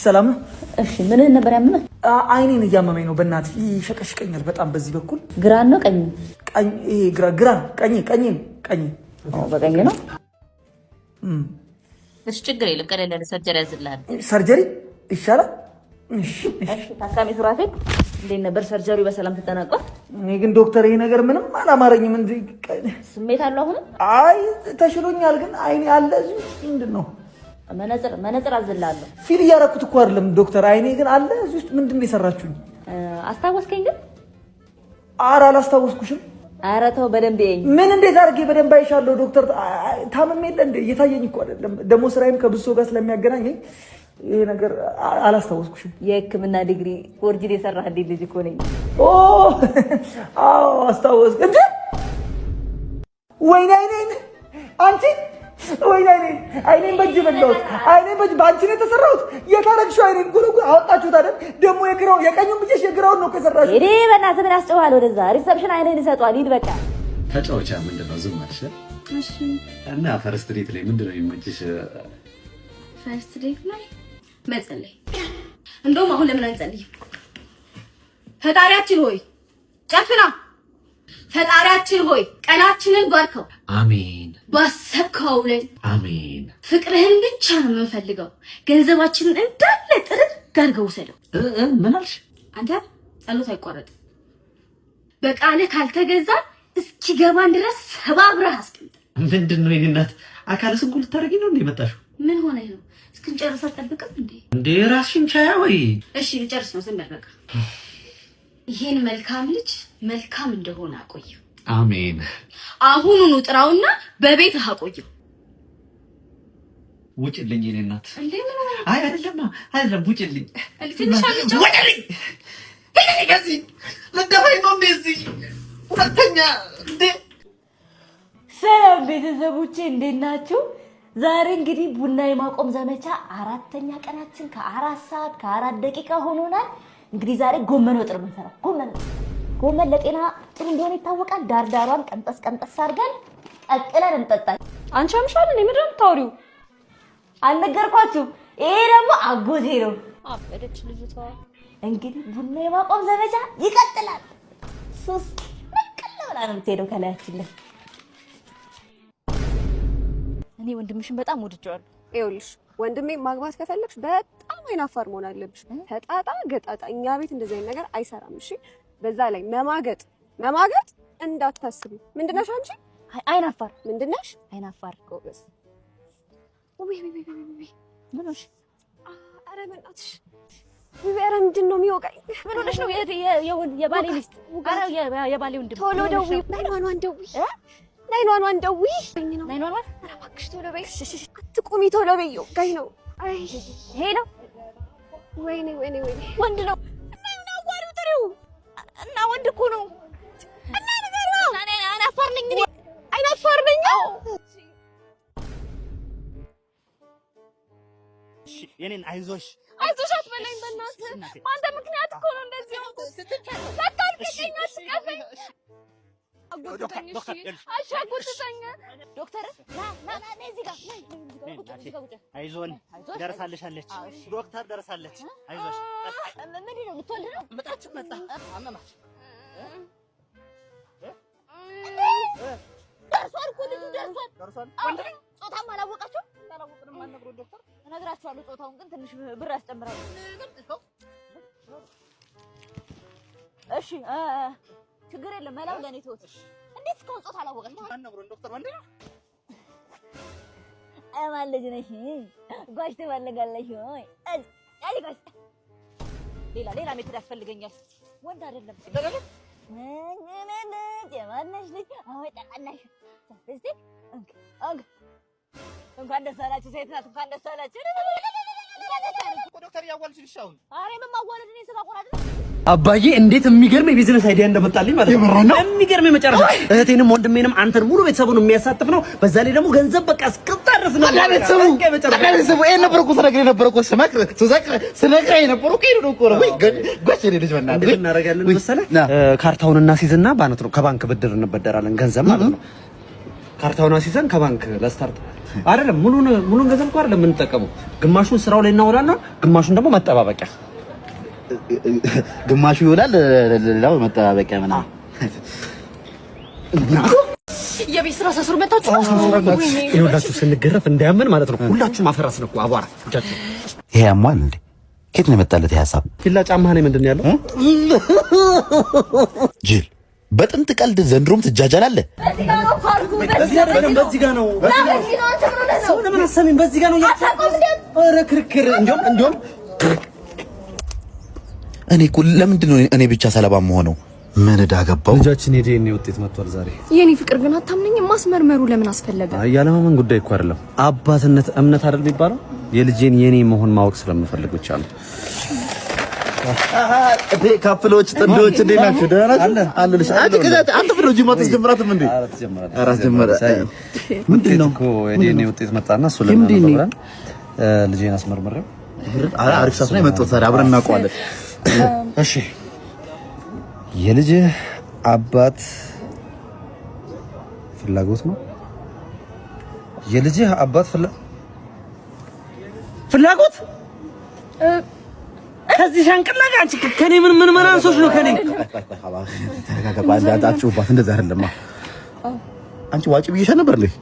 ሰላም ነው? እሺ ምን ነበር ያመመህ? አይኔን እያመመኝ ነው። በእናትህ ይሸቀሽቀኛል በጣም በዚህ በኩል። ግራ ነው ቀኝ? ቀኝ። ይሄ ግራ ቀኝ። በቀኝ ነው። እሺ ችግር የለም። ቀለል ያለ ሰርጀሪ ያዝልሃል። ሰርጀሪ ይሻላል? እሺ ታካሚ ሱራፌል እንዴት ነበር ሰርጀሪው? በሰላም ተጠናቋል? እኔ ግን ዶክተር ይሄ ነገር ምንም አላማረኝም። እንዴ ስሜት አለው አሁን? አይ ተሽሎኛል፣ ግን አይኔ አለ እዚህ። ምንድነው? መነጽር አዝላለሁ። ፊል እያደረኩት እኮ አይደለም ዶክተር፣ አይኔ ግን አለ እዚህ ውስጥ። ምንድነው የሰራችሁኝ? አስታወስከኝ ግን? ኧረ አላስታወስኩሽም። ኧረ ተው በደንብ ይኝ። ምን እንዴት አድርጌ በደንብ አይሻለሁ ዶክተር? ታመም የለ እንዴ? እየታየኝ እኮ አይደለም። ደግሞ ስራዬም ከብዙ ሰው ጋር ስለሚያገናኘኝ ይሄ ነገር አላስታወስኩሽም። የሕክምና ዲግሪ ፎርጅድ የሰራህ ልጅ እኮ ነኝ። አዎ አስታወስክ እንዴ? ወይኔ አይኔን አንቺ፣ ወይኔ አይኔን በእጅ በላሁት። አይኔን በእጅ በአንቺ ነው የተሰራሁት። የታረግሽው አይኔን ጉልጉ አወጣችሁት አይደል? ደግሞ የቀኙን ብቻሽ የግራውን ነው ከሰራሽ። እኔ በእናትህ ምን ያስጨዋል? ወደዛ ሪሰፕሽን አይኔን ይሰጧል። ሂድ በቃ። ተጫወቻ ምንድነው? ዝም አልሽ? እሺ። እና ፈርስት ዴት ላይ ምንድነው የሚመችሽ? ፈርስት ዴት ላይ መጸለይ። እንደውም አሁን ለምን አንጸልይም? ፈጣሪያችን ሆይ ጨፍና፣ ፈጣሪያችን ሆይ ቀናችንን ባርከው። አሜን። ባሰብከው ላይ አሜን። ፍቅርህን ብቻ ነው የምንፈልገው። ገንዘባችንን እንዳለ ጥርግ አድርገው ውሰደው። ምን አልሽ? አንተ ጸሎት አይቋረጥም። በቃልህ ካልተገዛ እስኪገባን ድረስ ሰባብረህ አስቀምጥ። ምንድነው የኔ እናት? አካለ ስንኩል ልታረጊ ነው እንዴ መጣሽው? ምን ሆነህ ነው? እስክንጨርስ አትጠብቅም እንዴ? እንዴ ራስሽን ቻያ ወይ? እሺ ልጨርስ ነው። ዝም በል በቃ። ይሄን መልካም ልጅ መልካም እንደሆነ አቆየው። አሜን። አሁኑኑ ጥራውና በቤትህ አቆየው። ውጭልኝ የኔ እናት። እንዴ ምን ሆነ? አይ አይደለም ውጭልኝ። ትንሽ አልጫ ውጭልኝ። ከዚህ ለደፋይ ነው እንደዚህ ሁለተኛ እንዴ። ሰላም ቤተሰቦቼ እንዴት ናችሁ? ዛሬ እንግዲህ ቡና የማቆም ዘመቻ 4ኛ ቀናችን ከ4 ሰዓት ከ4 ደቂቃ ሆኖናል። እንግዲህ ዛሬ ጎመን ወጥ ነው የምንሰራው። ጎመን ለጤና ጥሩ እንደሆነ ይታወቃል። ዳርዳሯን ቀንጠስ አድርገን ቀቅለን እንጠጣለን። አንቺ አምሻል እንዴ? ምንድን ነው የምታወሪው? አልነገርኳችሁም? ይሄ ደግሞ አጎቴ ነው። አበደች ልጅቷ። እንግዲህ ቡና የማቆም ዘመቻ ይቀጥላል። ሱስ ነቀለ ብላ ነው የምትሄደው ከላያችን ላይ። እኔ ወንድምሽን በጣም ወድጄዋለሁ። ይኸውልሽ ወንድሜ ማግባት ከፈለግሽ በጣም አይናፋር መሆን አለብሽ። ተጣጣ ገጣጣ እኛ ቤት እንደዚህ አይነት ነገር አይሰራም። እሺ፣ በዛ ላይ መማገጥ እንዳታስቢ። ምንድነሽ አንቺ? አይናፋር። ምንድነሽ? አይናፋር። ጎበዝ። ምን ሆነሽ? ኧረ በእናትሽ ኧረ ምንድን ነው የሚወጋኝ? ምን ሆነሽ ነው? የባሌ ሚስት። ኧረ የባሌ ወንድም። ቶሎ ደውዪ። ናይኗን ደውዪ። ናይኗን ደውዪ። ናይኗን ኧረ እባክሽ ቶሎ በይ። አትቁሚ፣ ቶሎ በይ። ጋይ ነው። አይ ይሄ ነው። ወይኔ ወንድ ነው። እና ምን አዋሪው ጥሪው እና ወንድ እኮ ነው። እና ነገር ነው። አይናፋር ነኝ እኔ። አይናፋር ነኝ። እሺ የኔን አይዞሽ አትበለኝ በእናትህ። በአንተ ምክንያት እኮ ነው እንደዚህ ሆንኩት። በቃ አልቀቀኝ፣ አትቀፈኝ። ዶክተር አይዞን ደርሳለች። ዶክተር ደርሳለች። አይዞሽ። ምንድን ነው ልትወልድ ነው? ምጣችን መጣ። አመማች። ደርሷል እኮ ልጁ ደርሷል። ጾታም አላወቃችሁም? አላወቅንም። አልነግሮት ዶክተር እነግራችኋለሁ። ጾታውን ግን ትንሽ ብር ያስጨምራል። እሺ ችግር የለም። መላው ለኔ ተወት። እንዴት እስካሁን ጾታ አላወቀችም? አልነግሮን ዶክተር ወንድ ነው። ማን ልጅ ነሽ? ጓሽ ትፈልጋለሽ ወይ? አይ ጓሽ ሌላ ሜትድ ያስፈልገኛል። ወንድ አይደለም የማነሽ ልጅ? አይ ጠቃናሽ። እስቲ እንኳን ደስ አላችሁ። ሴት ናት። እንኳን ደስ አላችሁ። ዶክተር ያዋልሽልሽ አሁን። ኧረ ምን ማዋለድ ነው? ስጋ ቆራጥ አባዬ እንዴት የሚገርም የቢዝነስ አይዲያ እንደመጣልኝ ማለት ነው። የሚገርም የመጨረሻ እህቴንም ወንድሜንም አንተን ሙሉ ቤተሰቡን የሚያሳትፍ ነው። በዛ ላይ ደግሞ ገንዘብ በቃ እስከታረስ ነው። ቤተሰቡ ይሄን ነበር እኮ ስነግርህ ነበር እኮ ስነግርህ ነበር እኮ ነው እኮ ነው። ወይ ጎሽ ልጅ በእናትህ እናደርጋለን መሰለህ። ካርታውን እናስይዝና ባንክ ነው ከባንክ ብድር እንበደራለን ገንዘብ ማለት ነው። ካርታውን አስይዘን ከባንክ ለስታርት አይደለም ሙሉን ገንዘብ እኮ አይደለም የምንጠቀመው። ግማሹን ስራው ላይ እናውላና ግማሹን ደግሞ መጠባበቂያ፣ ግማሹ ይውላል፣ ሌላው መጠባበቂያ ምናምን። የቤት ስራ ሳስሩ መጣችሁ። ይኸውላችሁ ስንገረፍ እንዳያመን ማለት ነው። ሁላችሁም አፈር አስነኩ፣ አቧራ እጃችሁ። ይሄ ያሟል እንዴ? ከየት ነው የመጣለት ይሄ ሀሳብ? ፊላ ጫማህ ላይ ምንድን ነው ያለው? ጅል በጥንት ቀልድ ዘንድሮም ትጃጃላለህ። በዚህ ጋር ነው። ሰው ለምን አሰሚኝ? በዚህ ጋር ነው ኧረ ክርክር። እንዲያውም እኔ እኮ ለምንድን ነው እኔ ብቻ ሰለባ የምሆነው? ምን ዕዳ ገባው? ልጃችን የዲኤንኤ ውጤት መጥቷል ዛሬ። የኔ ፍቅር ግን አታምነኝም። ማስመርመሩ ለምን አስፈለገ? ያለማመን ጉዳይ እኮ አይደለም። አባትነት እምነት አይደል የሚባለው? የልጄን የኔ መሆን ማወቅ ስለምፈልግ ብቻ ነው። ካፕሎች ጥንዶች እንዴት ናችሁ? ደህና ናችሁ? አለልሽ። አንተ ብሎ ጂማ ተጀምራትም እንዴ? አራት ጀመረ። ምንድነው እኮ የዲኤንኤ ውጤት መጣና እሱ ለምን ልጄን አስመርምሬው አሪፍ ሰዓት ላይ መጥቶ ታዲያ አብረን እናውቀዋለን። እሺ የልጅህ አባት ፍላጎት ነው? የልጅህ አባት ፍላጎት ከዚህ ሻንቅላ ጋር አንቺ ከኔ ምን አንሶች ነው? ከኔ ተረጋጋ። ባንዳጣችሁባት እንደዛ አይደለም። አንቺ ዋጪ ብዬሽ ነበር ልኝ